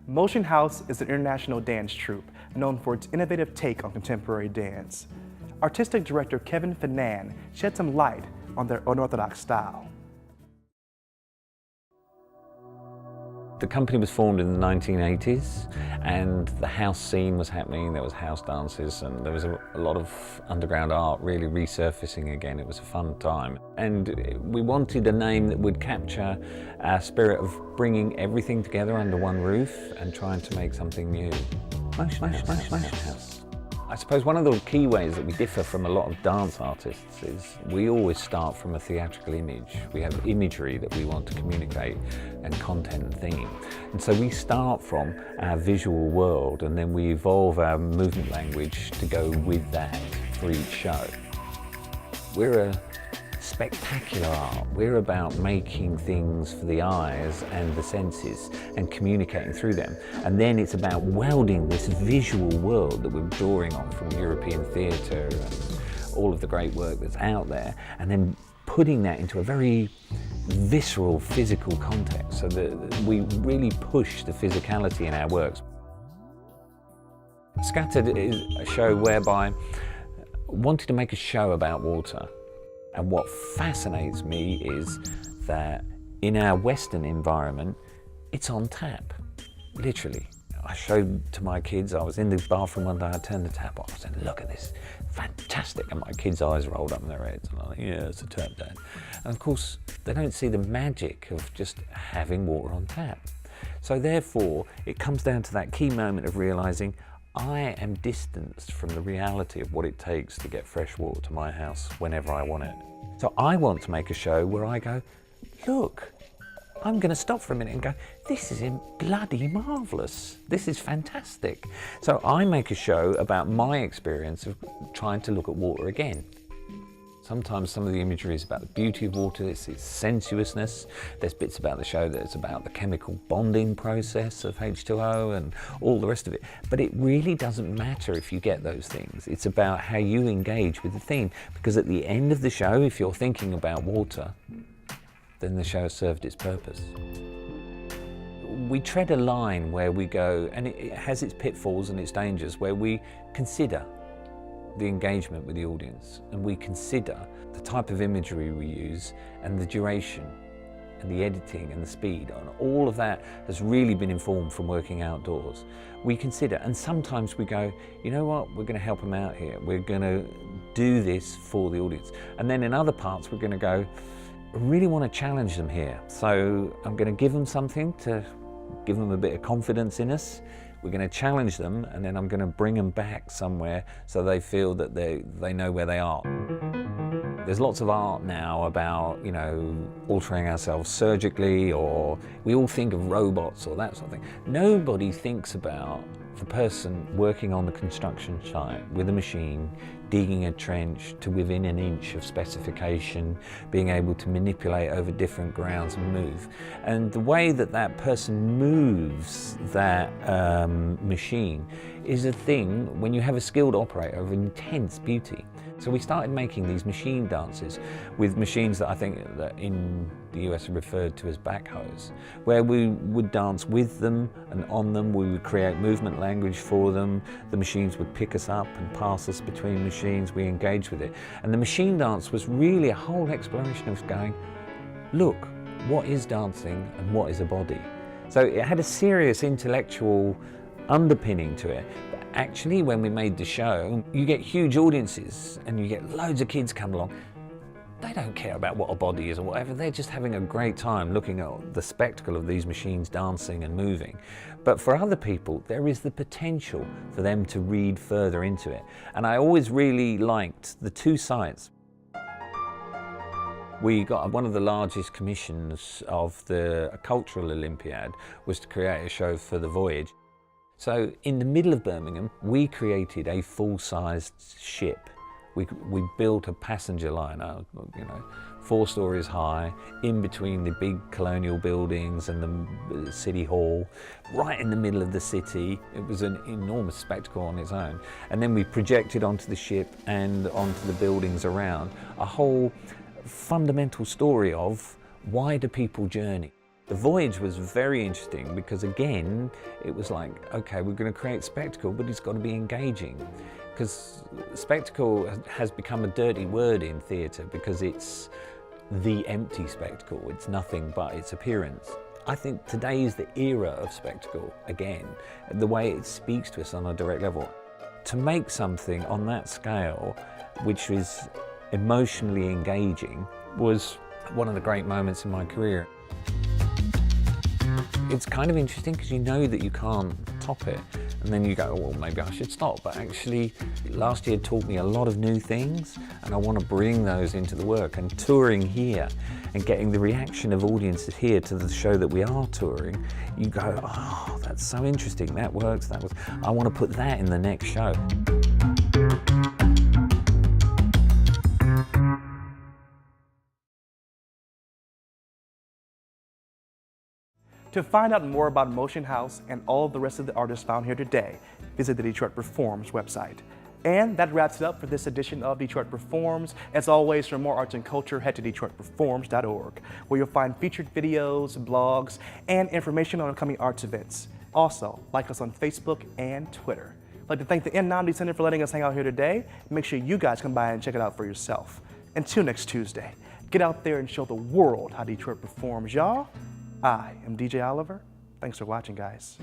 Motion House is an international dance troupe known for its innovative take on contemporary dance. Artistic director Kevin Finan shed some light on their unorthodox style. The company was formed in the 1980s and the house scene was happening. There was house dances and there was a lot of underground art really resurfacing again. It was a fun time. And we wanted a name that would capture our spirit of bringing everything together under one roof and trying to make something new. Motion House. I suppose one of the key ways that we differ from a lot of dance artists is we always start from a theatrical image. We have imagery that we want to communicate and content and theme. And so we start from our visual world and then we evolve our movement language to go with that for each show. We're a spectacular art. We're about making things for the eyes and the senses and communicating through them. And then it's about welding this visual world that we're drawing on from European theatre and all of the great work that's out there, and then putting that into a very visceral, physical context so that we really push the physicality in our works. Scattered is a show whereby I wanted to make a show about water. And what fascinates me is that in our Western environment, it's on tap, literally. I showed to my kids, I was in the bathroom one day, I turned the tap off, I said, look at this, fantastic. And my kids' eyes rolled up in their heads, and I'm like, yeah, it's a tap, Dad. And of course, they don't see the magic of just having water on tap. So therefore, it comes down to that key moment of realizing I am distanced from the reality of what it takes to get fresh water to my house whenever I want it. So I want to make a show where I go, look, I'm going to stop for a minute and go, this is bloody marvellous. This is fantastic. So I make a show about my experience of trying to look at water again. Sometimes some of the imagery is about the beauty of water, it's its sensuousness. There's bits about the show that's about the chemical bonding process of H2O and all the rest of it. But it really doesn't matter if you get those things. It's about how you engage with the theme. Because at the end of the show, if you're thinking about water, then the show has served its purpose. We tread a line where we go, and it has its pitfalls and its dangers, where we consider the engagement with the audience, and we consider the type of imagery we use and the duration and the editing and the speed, and all of that has really been informed from working outdoors. We consider, and sometimes we go, you know what, we're going to help them out here, we're going to do this for the audience. And then in other parts we're going to go, I really want to challenge them here, so I'm going to give them something to give them a bit of confidence in us. We're going to challenge them, and then I'm going to bring them back somewhere so they feel that they know where they are. There's lots of art now about, you know, altering ourselves surgically, or we all think of robots or that sort of thing. Nobody thinks about the person working on the construction site with a machine, digging a trench to within an inch of specification, being able to manipulate over different grounds and move. And the way that that person moves that machine is a thing when you have a skilled operator of intense beauty. So we started making these machine dances with machines that I think that in the US are referred to as backhoes, where we would dance with them and on them. We would create movement language for them. The machines would pick us up and pass us between machines. We engaged with it. And the machine dance was really a whole exploration of going, look, what is dancing and what is a body? So it had a serious intellectual underpinning to it. Actually, when we made the show, you get huge audiences and you get loads of kids come along. They don't care about what a body is or whatever, they're just having a great time looking at the spectacle of these machines dancing and moving. But for other people, there is the potential for them to read further into it. And I always really liked the two sites. We got one of the largest commissions of the Cultural Olympiad was to create a show for the Voyage. So in the middle of Birmingham, we created a full-sized ship. We built a passenger liner, you know, 4 stories high, in between the big colonial buildings and the city hall, right in the middle of the city. It was an enormous spectacle on its own. And then we projected onto the ship and onto the buildings around a whole fundamental story of why do people journey? The Voyage was very interesting because, again, it was like, okay, we're going to create spectacle, but it's got to be engaging. Because spectacle has become a dirty word in theatre because it's the empty spectacle. It's nothing but its appearance. I think today is the era of spectacle, again, the way it speaks to us on a direct level. To make something on that scale, which is emotionally engaging, was one of the great moments in my career. It's kind of interesting because you know that you can't top it, and then you go, well, maybe I should stop. But actually, last year taught me a lot of new things, and I want to bring those into the work. And touring here and getting the reaction of audiences here to the show that we are touring, you go, oh, that's so interesting, that works, that was. I want to put that in the next show. To find out more about Motion House and all of the rest of the artists found here today, visit the Detroit Performs website. And that wraps it up for this edition of Detroit Performs. As always, for more arts and culture, head to DetroitPerforms.org, where you'll find featured videos, blogs, and information on upcoming arts events. Also, like us on Facebook and Twitter. I'd like to thank the N90 Center for letting us hang out here today. Make sure you guys come by and check it out for yourself. Until next Tuesday, get out there and show the world how Detroit performs, y'all. I am DJ Oliver. Thanks for watching, guys.